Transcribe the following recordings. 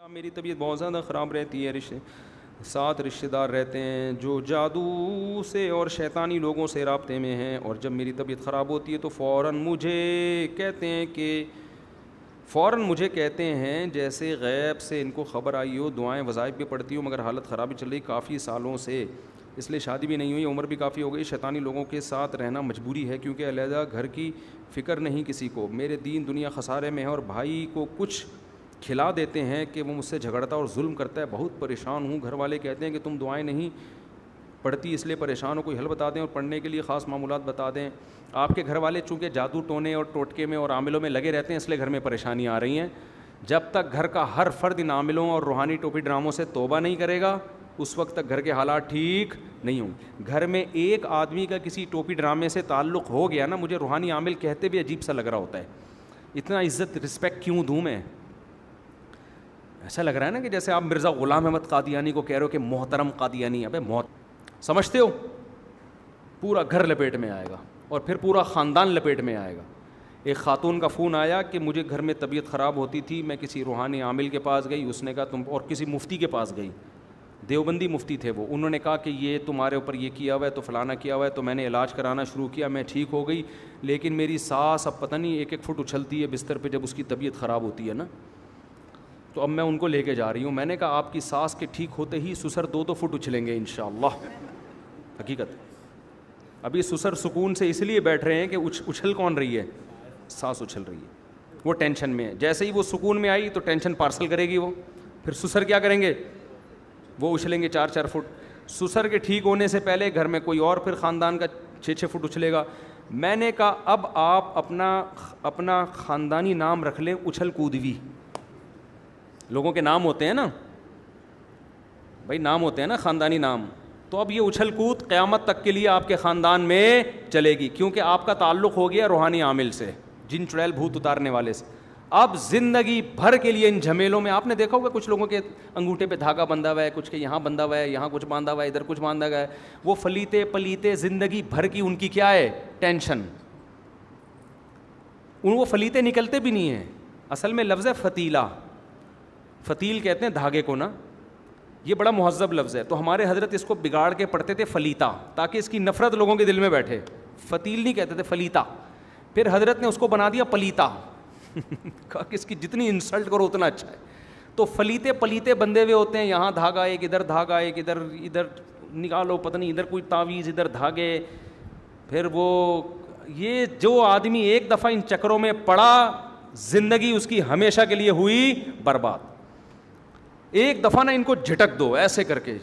میری طبیعت بہت زیادہ خراب رہتی ہے، ساتھ رشتہ دار رہتے ہیں جو جادو سے اور شیطانی لوگوں سے رابطے میں ہیں، اور جب میری طبیعت خراب ہوتی ہے تو فوراً مجھے کہتے ہیں جیسے غیب سے ان کو خبر آئی ہو۔ دعائیں وظائف بھی پڑھتی ہوں مگر حالت خرابی چل رہی کافی سالوں سے، اس لیے شادی بھی نہیں ہوئی، عمر بھی کافی ہو گئی۔ شیطانی لوگوں کے ساتھ رہنا مجبوری ہے کیونکہ علیحدہ گھر کی فکر نہیں کسی کو۔ میرے دین دنیا خسارے میں ہے اور بھائی کو کچھ کھلا دیتے ہیں کہ وہ مجھ سے جھگڑتا اور ظلم کرتا ہے، بہت پریشان ہوں۔ گھر والے کہتے ہیں کہ تم دعائیں نہیں پڑھتی اس لیے پریشان ہو، کوئی حل بتا دیں اور پڑھنے کے لیے خاص معمولات بتا دیں۔ آپ کے گھر والے چونکہ جادو ٹونے اور ٹوٹکے میں اور عاملوں میں لگے رہتے ہیں، اس لیے گھر میں پریشانی آ رہی ہیں۔ جب تک گھر کا ہر فرد ان عاملوں اور روحانی ٹوپی ڈراموں سے توبہ نہیں کرے گا اس وقت تک گھر کے حالات ٹھیک نہیں ہوں گے۔ گھر میں ایک آدمی کا کسی ٹوپی ڈرامے سے تعلق ہو گیا نا، مجھے روحانی عامل کہتے بھی عجیب سا لگ رہا ہوتا ہے۔ اتنا عزت رسپیکٹ کیوں دوں میں؟ ایسا لگ رہا ہے نا کہ جیسے آپ مرزا غلام احمد قادیانی کو کہہ رہے ہو کہ محترم قادیانی۔ ابے سمجھتے ہو؟ پورا گھر لپیٹ میں آئے گا اور پھر پورا خاندان لپیٹ میں آئے گا۔ ایک خاتون کا فون آیا کہ مجھے گھر میں طبیعت خراب ہوتی تھی، میں کسی روحانی عامل کے پاس گئی، اس نے کہا تم، اور کسی مفتی کے پاس گئی، دیوبندی مفتی تھے وہ، انہوں نے کہا کہ یہ تمہارے اوپر یہ کیا ہوا ہے تو فلانا کیا ہوا ہے، تو میں نے علاج کرانا شروع کیا، میں ٹھیک ہو گئی، لیکن میری سانس اب پتہ نہیں 1-1 فٹ اچھلتی ہے بستر پہ جب اس کی طبیعت خراب ہوتی ہے نا، تو اب میں ان کو لے کے جا رہی ہوں۔ میں نے کہا آپ کی سانس کے ٹھیک ہوتے ہی سسر 2-2 فٹ اچھلیں گے انشاءاللہ۔ حقیقت ابھی سسر سکون سے اس لیے بیٹھ رہے ہیں کہ اچھل کون رہی ہے؟ سانس اچھل رہی ہے، وہ ٹینشن میں ہے۔ جیسے ہی وہ سکون میں آئی تو ٹینشن پارسل کرے گی وہ، پھر سسر کیا کریں گے؟ وہ اچھلیں گے 4-4 فٹ۔ سسر کے ٹھیک ہونے سے پہلے گھر میں کوئی اور پھر خاندان کا 6-6 فٹ اچھلے گا۔ میں نے کہا اب آپ اپنا خاندانی نام رکھ لیں اچھل کودوی۔ لوگوں کے نام ہوتے ہیں نا بھائی، نام ہوتے ہیں نا خاندانی نام، تو اب یہ اچھل کود قیامت تک کے لیے آپ کے خاندان میں چلے گی، کیونکہ آپ کا تعلق ہو گیا روحانی عامل سے، جن چڑیل بھوت اتارنے والے سے۔ اب زندگی بھر کے لیے ان جھمیلوں میں، آپ نے دیکھا ہوگا کچھ لوگوں کے انگوٹھے پہ دھاگا بندھا ہوا ہے، کچھ کے یہاں بندھا ہوا ہے، یہاں کچھ باندھا ہوا ہے، ادھر کچھ باندھا گیا ہے، وہ فلیتے پلیتے زندگی بھر کی ان کی کیا ہے؟ ٹینشن۔ وہ فلیتے نکلتے بھی نہیں ہیں، اصل میں لفظ ہے فتیلہ، فتیل کہتے ہیں دھاگے کو نا، یہ بڑا مہذب لفظ ہے، تو ہمارے حضرت اس کو بگاڑ کے پڑھتے تھے فلیتا، تاکہ اس کی نفرت لوگوں کے دل میں بیٹھے۔ فتیل نہیں کہتے تھے، فلیتا، پھر حضرت نے اس کو بنا دیا پلیتا، کہا کہ اس کی جتنی انسلٹ کرو اتنا اچھا ہے۔ تو فلیتے پلیتے بندے ہوئے ہوتے ہیں، یہاں دھاگا ایک، ادھر دھاگا ایک، ادھر نکالو پتہ نہیں، ادھر کوئی تعویذ، ادھر دھاگے، پھر وہ یہ جو آدمی ایک دفعہ ان چکروں میں پڑا زندگی اس کی ہمیشہ کے لیے ہوئی برباد۔ ایک دفعہ نہ ان کو جھٹک دو ایسے کر کے،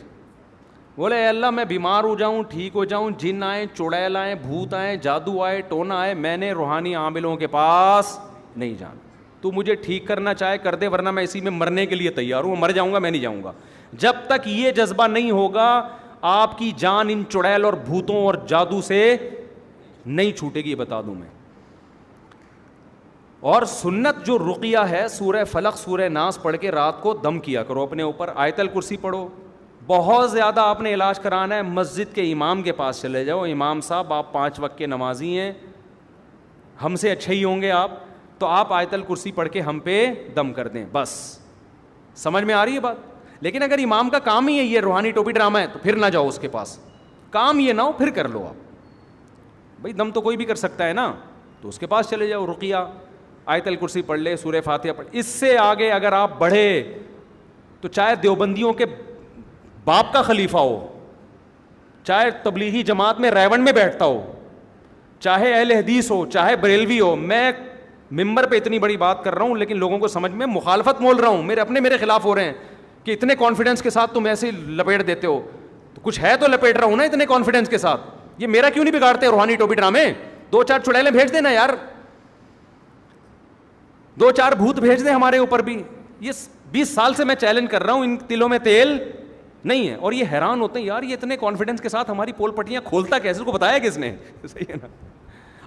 بولے اے اللہ میں بیمار ہو جاؤں، ٹھیک ہو جاؤں، جن آئیں، چڑیل آئیں، بھوت آئیں، جادو آئے، ٹونا آئے، میں نے روحانی عاملوں کے پاس نہیں جانا۔ تو مجھے ٹھیک کرنا چاہے کر دے، ورنہ میں اسی میں مرنے کے لیے تیار ہوں، مر جاؤں گا، میں نہیں جاؤں گا۔ جب تک یہ جذبہ نہیں ہوگا آپ کی جان ان چڑیل اور بھوتوں اور جادو سے نہیں چھوٹے گی، بتا دوں میں۔ اور سنت جو رقیہ ہے، سورہ فلق سورہ ناس پڑھ کے رات کو دم کیا کرو اپنے اوپر، آیت الکرسی پڑھو۔ بہت زیادہ آپ نے علاج کرانا ہے، مسجد کے امام کے پاس چلے جاؤ، امام صاحب آپ 5 وقت کے نمازی ہیں، ہم سے اچھے ہی ہوں گے آپ، تو آپ آیت الکرسی پڑھ کے ہم پہ دم کر دیں، بس۔ سمجھ میں آ رہی ہے بات؟ لیکن اگر امام کا کام ہی ہے یہ روحانی ٹوپی ڈرامہ ہے تو پھر نہ جاؤ اس کے پاس، کام یہ نہ ہو پھر کر لو آپ۔ بھائی دم تو کوئی بھی کر سکتا ہے نا، تو اس کے پاس چلے جاؤ، رقیہ، آیت الکرسی پڑھ لے، سورہ فاتحہ پڑھ۔ اس سے آگے اگر آپ بڑھے تو چاہے دیوبندیوں کے باپ کا خلیفہ ہو، چاہے تبلیغی جماعت میں ریونڈ میں بیٹھتا ہو، چاہے اہل حدیث ہو، چاہے بریلوی ہو، میں ممبر پہ اتنی بڑی بات کر رہا ہوں لیکن لوگوں کو سمجھ میں مخالفت بول رہا ہوں، میرے خلاف ہو رہے ہیں کہ اتنے کانفیڈنس کے ساتھ تم ایسے لپیٹ دیتے ہو، تو کچھ ہے تو لپیٹ رہا ہوں نا اتنے کانفیڈنس کے ساتھ۔ یہ میرا کیوں نہیں بگاڑتے روحانی ٹوپی ڈرامے؟ 2-4 چڑیلیں بھیج دینا یار، 2-4 بھوت بھیج دیں ہمارے اوپر بھی۔ یہ 20 سال سے میں چیلنج کر رہا ہوں، ان تلوں میں تیل نہیں ہے، اور یہ حیران ہوتے ہیں یار یہ اتنے کانفیڈنس کے ساتھ ہماری پول پٹیاں کھولتا کیسے، اس کو بتایا کس نے؟ صحیح ہے نا؟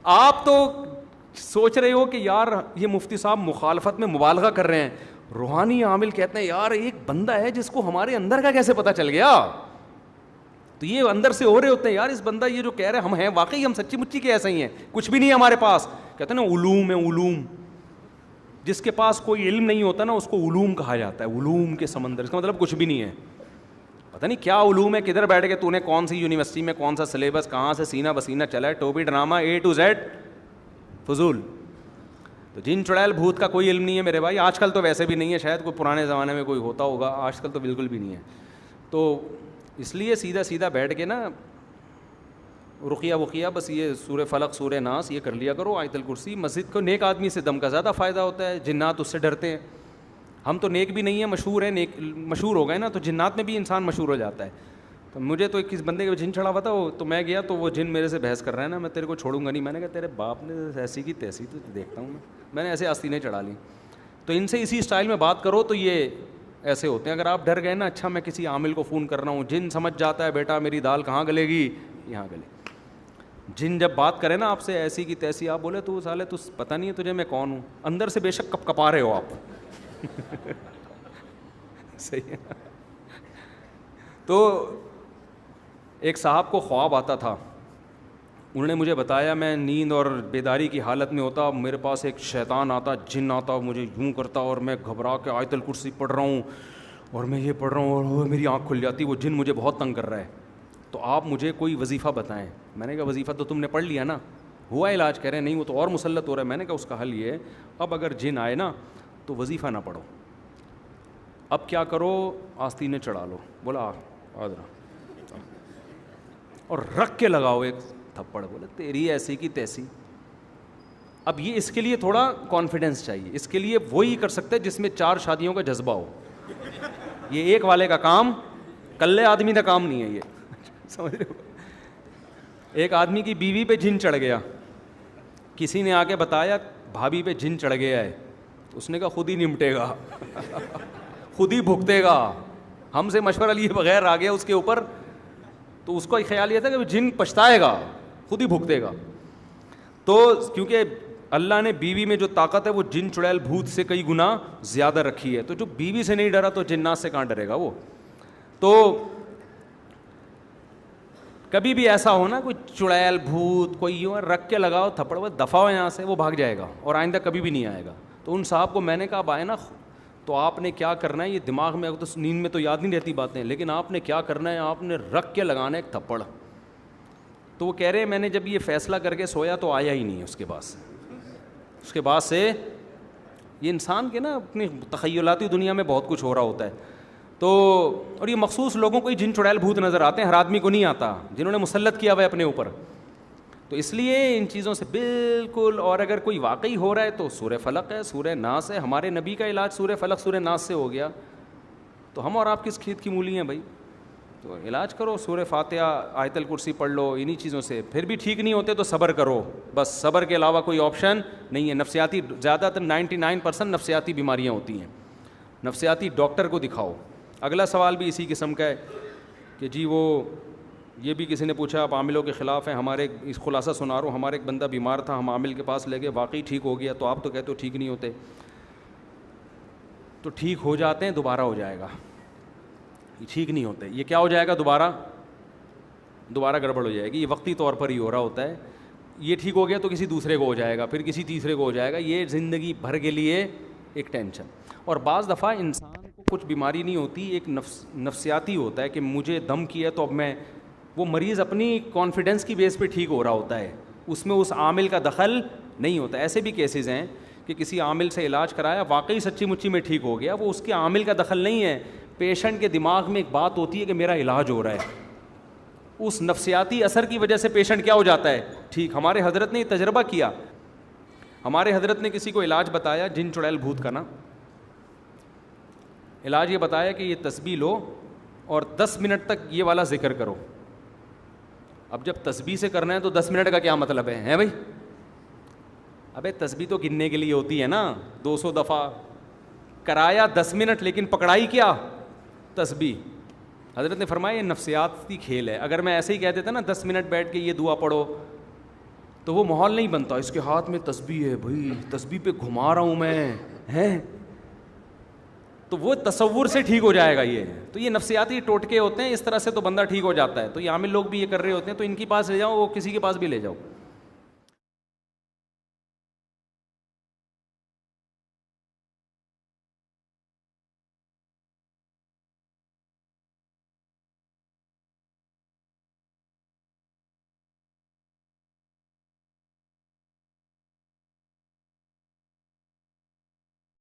آپ تو سوچ رہے ہو کہ یار یہ مفتی صاحب مخالفت میں مبالغہ کر رہے ہیں، روحانی عامل کہتے ہیں یار ایک بندہ ہے جس کو ہمارے اندر کا کیسے پتہ چل گیا، تو یہ اندر سے ہو رہے ہوتے ہیں یار اس بندہ یہ جو کہہ رہے ہیں ہم ہیں واقعی، ہم سچی مچی کے ایسے ہی ہیں، کچھ بھی نہیں ہے ہمارے پاس۔ کہتے ہیں نا علوم ہے، علوم جس کے پاس کوئی علم نہیں ہوتا نا اس کو علوم کہا جاتا ہے, علوم کے سمندر. اس کا مطلب کچھ بھی نہیں ہے, پتہ نہیں کیا علوم ہے, کدھر بیٹھ کے تو نے کون سی یونیورسٹی میں کون سا سلیبس کہاں سے سینہ بسینہ چلا ہے, ٹوپی ڈرامہ A to Z فضول. تو جن چڑیل بھوت کا کوئی علم نہیں ہے میرے بھائی. آج کل تو ویسے بھی نہیں ہے, شاید کوئی پرانے زمانے میں کوئی ہوتا ہوگا, آج کل تو بالکل بھی نہیں ہے. تو اس لیے سیدھا سیدھا بیٹھ کے نا رقیہ وقیہ بس یہ سورہ فلق سورہ ناس یہ کر لیا کرو, آیت الکرسی. مسجد کو نیک آدمی سے دم کا زیادہ فائدہ ہوتا ہے, جنات اس سے ڈرتے ہیں. ہم تو نیک بھی نہیں ہیں, مشہور ہیں, نیک مشہور ہو گئے نا, تو جنات میں بھی انسان مشہور ہو جاتا ہے. تو مجھے تو کس بندے کا جن چڑھا ہوا تھا, تو میں گیا تو وہ جن میرے سے بحث کر رہا ہے نا, میں تیرے کو چھوڑوں گا نہیں. میں نے کہا تیرے باپ نے ایسی کی تیسی تو دیکھتا ہوں میں نے ایسے آستینیں چڑھا لی. تو ان سے اسی اسٹائل میں بات کرو تو یہ ایسے ہوتے ہیں. اگر آپ ڈر گئے نا, اچھا میں کسی عامل کو فون کر رہا ہوں, جن سمجھ جاتا ہے بیٹا میری دال کہاں گلے گی, یہاں گلے. جن جب بات کرے نا آپ سے ایسی کی تیسی, آپ بولے تو سالے تو پتہ نہیں ہے تجھے میں کون ہوں, اندر سے بے شک کپ کپا رہے ہو آپ. صحیح ہے. تو ایک صاحب کو خواب آتا تھا, انہوں نے مجھے بتایا میں نیند اور بیداری کی حالت میں ہوتا, میرے پاس ایک شیطان آتا, جن آتا, مجھے یوں کرتا اور میں گھبرا کے آیت الکرسی پڑھ رہا ہوں اور میں یہ پڑھ رہا ہوں اور میری آنکھ کھل جاتی, وہ جن مجھے بہت تنگ کر رہا ہے, تو آپ مجھے کوئی وظیفہ بتائیں. میں نے کہا وظیفہ تو تم نے پڑھ لیا نا, ہوا علاج. کہہ رہے نہیں وہ تو اور مسلط ہو رہا ہے. میں نے کہا اس کا حل یہ ہے, اب اگر جن آئے نا تو وظیفہ نہ پڑھو, اب کیا کرو آستینیں چڑھا لو. بولا آدھرا اور رکھ کے لگاؤ ایک تھپڑ. بولے تیری ایسی کی تیسی. اب یہ اس کے لیے تھوڑا کانفیڈنس چاہیے, اس کے لیے وہی کر سکتے ہیں جس میں 4 شادیوں کا جذبہ ہو. یہ ایک والے کا کام, کلے آدمی کا کام نہیں ہے یہ, سمجھ رہے ہو. ایک آدمی کی بیوی پہ جن چڑھ گیا, کسی نے آ کے بتایا بھابھی پہ جن چڑھ گیا ہے, اس نے کہا خود ہی نمٹے گا, خود ہی بھگتے گا, ہم سے مشورہ لیے بغیر آ گیا اس کے اوپر. تو اس کا خیال یہ تھا کہ جن پچھتائے گا, خود ہی بھگتے گا. تو کیونکہ اللہ نے بیوی میں جو طاقت ہے وہ جن چڑیل بھوت سے کئی گنا زیادہ رکھی ہے, تو جو بیوی سے نہیں ڈرا تو جنات سے کہاں ڈرے گا وہ. تو کبھی بھی ایسا ہو نا کوئی چڑیل بھوت کوئی یوں رکھ کے لگاؤ تھپڑ, وہ دفع ہو یہاں سے, وہ بھاگ جائے گا اور آئندہ کبھی بھی نہیں آئے گا. تو ان صاحب کو میں نے کہا اب آئے نا تو آپ نے کیا کرنا ہے, یہ دماغ میں تو نیند میں تو یاد نہیں رہتی باتیں, لیکن آپ نے کیا کرنا ہے, آپ نے رکھ کے لگانا ایک تھپڑ. تو وہ کہہ رہے میں نے جب یہ فیصلہ کر کے سویا تو آیا ہی نہیں. اس کے بعد سے یہ انسان کے نا اپنی تخیلاتی دنیا میں بہت کچھ ہو رہا ہوتا ہے. تو اور یہ مخصوص لوگوں کو ہی جن چڑیل بھوت نظر آتے ہیں, ہر آدمی کو نہیں آتا, جنہوں نے مسلط کیا ہوا ہے اپنے اوپر. تو اس لیے ان چیزوں سے بالکل, اور اگر کوئی واقعی ہو رہا ہے تو سورہ فلق ہے, سورہ ناس ہے. ہمارے نبی کا علاج سورہ فلق سورہ ناس سے ہو گیا, تو ہم اور آپ کس کھیت کی مولی ہیں بھائی. تو علاج کرو, سورہ فاتحہ آیت الکرسی پڑھ لو, انہی چیزوں سے. پھر بھی ٹھیک نہیں ہوتے تو صبر کرو, بس صبر کے علاوہ کوئی آپشن نہیں ہے. نفسیاتی زیادہ تر 99% نفسیاتی بیماریاں ہوتی ہیں, نفسیاتی ڈاکٹر کو دکھاؤ. اگلا سوال بھی اسی قسم کا ہے کہ جی وہ یہ بھی کسی نے پوچھا آپ عاملوں کے خلاف ہیں. ہمارے اس خلاصہ سنا رہا ہوں, ہمارے ایک بندہ بیمار تھا, ہم عامل کے پاس لے گئے, واقعی ٹھیک ہو گیا. تو آپ تو کہتے ہو ٹھیک نہیں ہوتے, تو ٹھیک ہو جاتے ہیں دوبارہ ہو جائے گا, یہ ٹھیک نہیں ہوتے. یہ کیا ہو جائے گا, دوبارہ گڑبڑ ہو جائے گی. یہ وقتی طور پر ہی ہو رہا ہوتا ہے. یہ ٹھیک ہو گیا تو کسی دوسرے کو ہو جائے گا, پھر کسی تیسرے کو ہو جائے گا. یہ زندگی بھر کے لیے ایک ٹینشن. اور بعض دفعہ انسان کو کچھ بیماری نہیں ہوتی, ایک نفسیاتی ہوتا ہے کہ مجھے دم کیا تو اب میں, وہ مریض اپنی کانفیڈنس کی بیس پہ ٹھیک ہو رہا ہوتا ہے, اس میں اس عامل کا دخل نہیں ہوتا. ایسے بھی کیسز ہیں کہ کسی عامل سے علاج کرایا, واقعی سچی مچی میں ٹھیک ہو گیا, وہ اس کے عامل کا دخل نہیں ہے. پیشنٹ کے دماغ میں ایک بات ہوتی ہے کہ میرا علاج ہو رہا ہے, اس نفسیاتی اثر کی وجہ سے پیشنٹ کیا ہو جاتا ہے, ٹھیک. ہمارے حضرت نے یہ تجربہ کیا, ہمارے حضرت نے کسی کو علاج بتایا جن چڑیل بھوت کا نا, علاج یہ بتایا کہ یہ تسبیح لو اور 10 منٹ تک یہ والا ذکر کرو. اب جب تسبیح سے کرنا ہے تو 10 منٹ کا کیا مطلب ہے بھائی. ابے تسبیح تو گننے کے لیے ہوتی ہے نا, 200 دفعہ کرایا 10 منٹ, لیکن پکڑائی کیا, تسبیح. حضرت نے فرمایا یہ نفسیاتی کھیل ہے. اگر میں ایسے ہی کہہ دیتا نا 10 منٹ بیٹھ کے یہ دعا پڑھو, تو وہ ماحول نہیں بنتا. اس کے ہاتھ میں تسبیح ہے بھائی, تسبیح پہ گھما رہا ہوں میں, ہیں, تو وہ تصور سے ٹھیک ہو جائے گا. یہ تو یہ نفسیاتی ٹوٹکے ہوتے ہیں, اس طرح سے تو بندہ ٹھیک ہو جاتا ہے. تو یہ عامل لوگ بھی یہ کر رہے ہوتے ہیں, تو ان کے پاس لے جاؤ, وہ کسی کے پاس بھی لے جاؤ.